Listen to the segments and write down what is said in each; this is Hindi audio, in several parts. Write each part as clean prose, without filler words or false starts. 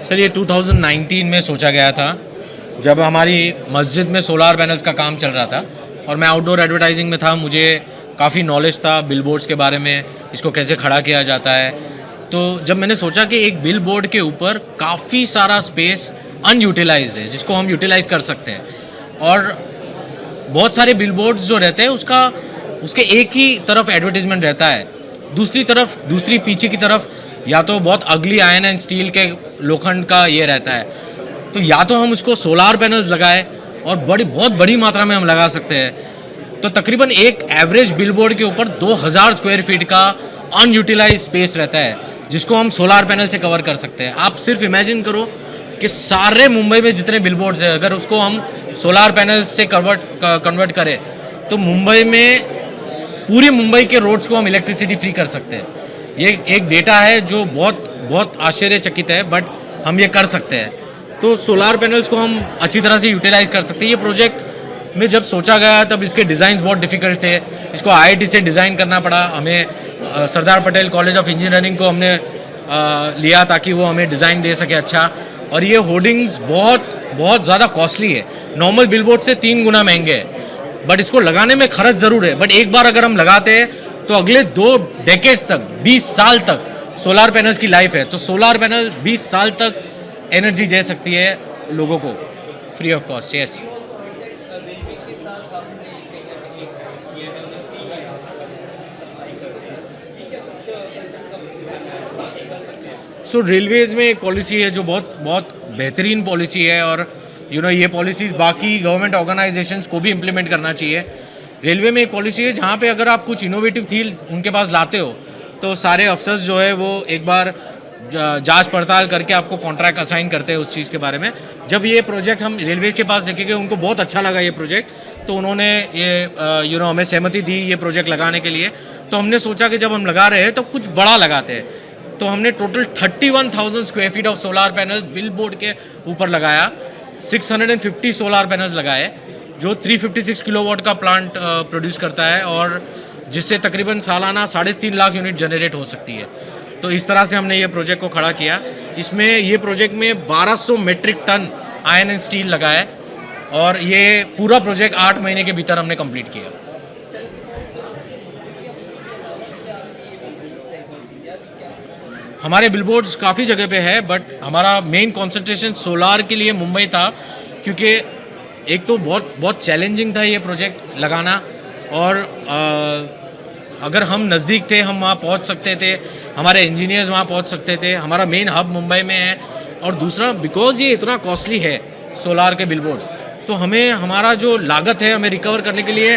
सर ये 2019 में सोचा गया था जब हमारी मस्जिद में सोलार पैनल्स का काम चल रहा था और मैं आउटडोर एडवर्टाइजिंग में था। मुझे काफ़ी नॉलेज था बिलबोर्ड्स के बारे में, इसको कैसे खड़ा किया जाता है। तो जब मैंने सोचा कि एक बिल बोर्ड के ऊपर काफ़ी सारा स्पेस अनयूटिलाइज्ड है जिसको हम यूटिलाइज कर सकते हैं, और बहुत सारे बिल बोर्ड्स जो रहते हैं उसके एक ही तरफ एडवर्टीजमेंट रहता है, दूसरी पीछे की तरफ या तो बहुत अगली आयरन एंड स्टील के लोखंड का ये रहता है। तो या तो हम उसको सोलार पैनल्स लगाए और बहुत बड़ी मात्रा में हम लगा सकते हैं। तो तकरीबन एक एवरेज बिलबोर्ड के ऊपर 2000 स्क्वायर फीट का अनयूटिलाइज स्पेस रहता है जिसको हम सोलार पैनल से कवर कर सकते हैं। आप सिर्फ इमेजिन करो कि सारे मुंबई में जितने बिलबोर्ड्स हैं अगर उसको हम सोलार पैनल से कन्वर्ट करें तो पूरी मुंबई के रोड्स को हम इलेक्ट्रिसिटी फ्री कर सकते हैं। ये एक डेटा है जो बहुत आश्चर्यचकित है, बट हम ये कर सकते हैं। तो सोलार पैनल्स को हम अच्छी तरह से यूटिलाइज कर सकते हैं। ये प्रोजेक्ट में जब सोचा गया तब इसके डिज़ाइन बहुत डिफ़िकल्ट थे। इसको IIT से डिज़ाइन करना पड़ा हमें। Sardar Patel college of engineering को हमने लिया ताकि वो हमें डिज़ाइन दे सके अच्छा। और ये होर्डिंग्स बहुत ज़्यादा कॉस्टली है, नॉर्मल बिलबोर्ड से 3 गुना महंगे है, बट इसको लगाने में खर्च ज़रूर है। बट एक बार अगर हम लगाते हैं तो अगले 2 डेकेड्स तक, 20 साल तक सोलार पैनल्स की लाइफ है। तो सोलार पैनल 20 साल तक एनर्जी दे सकती है लोगों को free of cost. Yes, so Railways में एक पॉलिसी है जो बहुत बेहतरीन पॉलिसी है, और ये पॉलिसीज़ बाकी गवर्नमेंट ऑर्गेनाइजेशंस को भी इम्प्लीमेंट करना चाहिए। रेलवे में एक पॉलिसी है जहाँ पे अगर आप कुछ इनोवेटिव थीम उनके पास लाते हो तो सारे अफसर्स जो है वो एक बार जांच पड़ताल करके आपको कॉन्ट्रैक्ट असाइन करते हैं उस चीज़ के बारे में। जब ये प्रोजेक्ट हम रेलवे के पास लेके गए उनको बहुत अच्छा लगा ये प्रोजेक्ट, तो उन्होंने ये हमें सहमति दी ये प्रोजेक्ट लगाने के लिए। तो हमने सोचा कि जब हम लगा रहे हैं तो कुछ बड़ा लगाते हैं। तो हमने total 31,000 square feet of solar panels bill board के ऊपर लगाया। 650 सोलार पैनल्स लगाए जो 356 किलोवाट का प्लांट प्रोड्यूस करता है, और जिससे तकरीबन सालाना 3.5 लाख यूनिट जनरेट हो सकती है। तो इस तरह से हमने ये प्रोजेक्ट को खड़ा किया। इसमें ये प्रोजेक्ट में 1200 metric ton iron and steel लगा है, और ये पूरा प्रोजेक्ट 8 महीने के भीतर हमने कंप्लीट किया। हमारे बिलबोर्ड्स काफ़ी जगह पे है, बट हमारा मेन कंसंट्रेशन सोलार के लिए मुंबई था, क्योंकि एक तो बहुत चैलेंजिंग था ये प्रोजेक्ट लगाना, और अगर हम नज़दीक थे हम वहाँ पहुँच सकते थे, हमारे इंजीनियर्स वहाँ पहुँच सकते थे। हमारा मेन हब मुंबई में है, और दूसरा बिकॉज ये इतना कॉस्टली है सोलार के बिलबोर्ड्स, तो हमें हमारा जो लागत है हमें रिकवर करने के लिए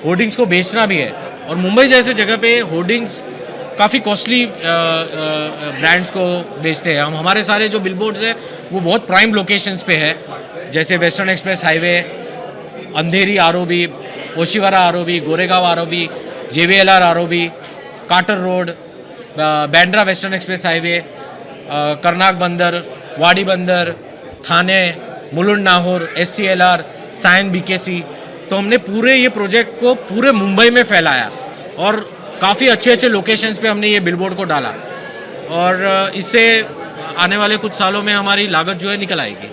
होर्डिंग्स को बेचना भी है। और मुंबई जैसे जगह पे होर्डिंग्स काफ़ी कॉस्टली ब्रांड्स को बेचते हैं हम। हमारे सारे जो बिलबोर्ड्स हैं वो बहुत प्राइम लोकेशंस पे है, जैसे western express highway, Andheri ROB, Oshiwara ROB, Goregaon ROB, JVLR ROB, Carter road, Bandra western express highway, Carnac Bunder, Wadi Bunder, Thane, Mulund Nahur, SCLR, Sion BKC। तो हमने पूरे ये प्रोजेक्ट को पूरे मुंबई में फैलाया, और काफ़ी अच्छे लोकेशंस पे हमने ये बिलबोर्ड को डाला, और इससे आने वाले कुछ सालों में हमारी लागत जो है निकल आएगी।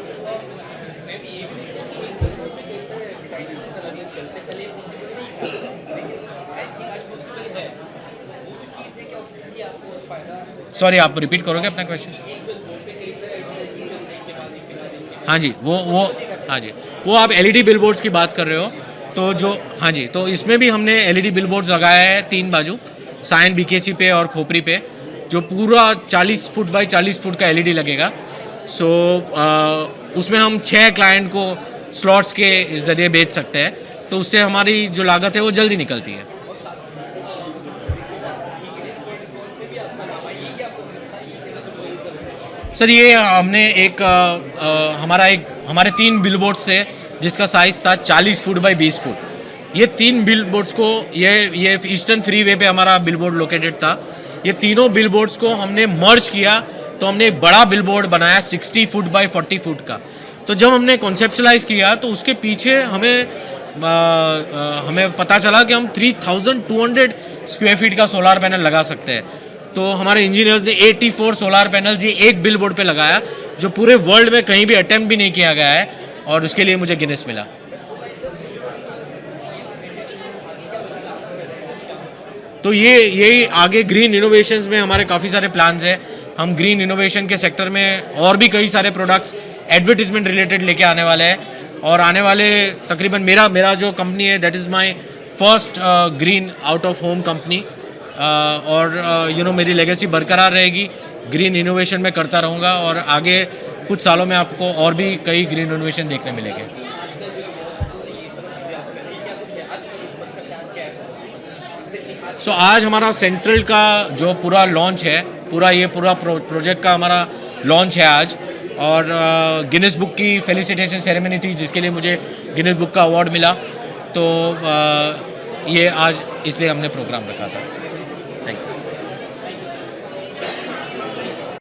सॉरी, आप रिपीट करोगे अपना क्वेश्चन? हाँ जी, वो आप LED बिलबोर्ड्स की बात कर रहे हो। तो हाँ जी, तो इसमें भी हमने LED बिलबोर्ड्स लगाया है 3 बाजू, साइन BKC पे और खोपरी पे, जो पूरा 40 फुट बाई 40 फुट का LED लगेगा। सो उसमें हम 6 क्लाइंट को स्लॉट्स के ज़रिए बेच सकते हैं, तो उससे हमारी जो लागत है वो जल्दी निकलती है। सर ये हमने हमारे 3 बिलबोर्ड्स से जिसका साइज़ था 40 फुट बाई 20 फुट। ये 3 बिलबोर्ड्स को ये ईस्टर्न फ्रीवे पे हमारा बिलबोर्ड लोकेटेड था। ये तीनों बिलबोर्ड्स को हमने मर्ज किया, तो हमने एक बड़ा बिलबोर्ड बनाया 60 फुट बाई 40 फुट का। तो जब हमने कॉन्सेप्चुलाइज किया तो उसके पीछे हमें पता चला कि हम 3200 स्क्वायर फीट का सोलार पैनल लगा सकते हैं। तो हमारे इंजीनियर्स ने 84 सोलार पैनल्स ये एक बिलबोर्ड पे लगाया, जो पूरे वर्ल्ड में कहीं भी अटेम्प्ट भी नहीं किया गया है, और उसके लिए मुझे गिनेस मिला। तो यही आगे ग्रीन इनोवेशंस में हमारे काफ़ी सारे प्लान्स हैं। हम ग्रीन इनोवेशन के सेक्टर में और भी कई सारे प्रोडक्ट्स एडवर्टीजमेंट रिलेटेड लेके आने वाले हैं, और आने वाले तकरीबन मेरा जो कंपनी है that is my first green out of home company, और मेरी लेगेसी बरकरार रहेगी, ग्रीन इनोवेशन में करता रहूँगा, और आगे कुछ सालों में आपको और भी कई ग्रीन इनोवेशन देखने मिलेंगे। आज हमारा सेंट्रल का जो पूरा लॉन्च है, पूरा प्रोजेक्ट का हमारा लॉन्च है आज, और गिनेस बुक की फेलिसिटेशन सेरेमनी थी जिसके लिए मुझे गिनेस बुक का अवार्ड मिला। तो ये आज इसलिए हमने प्रोग्राम रखा था।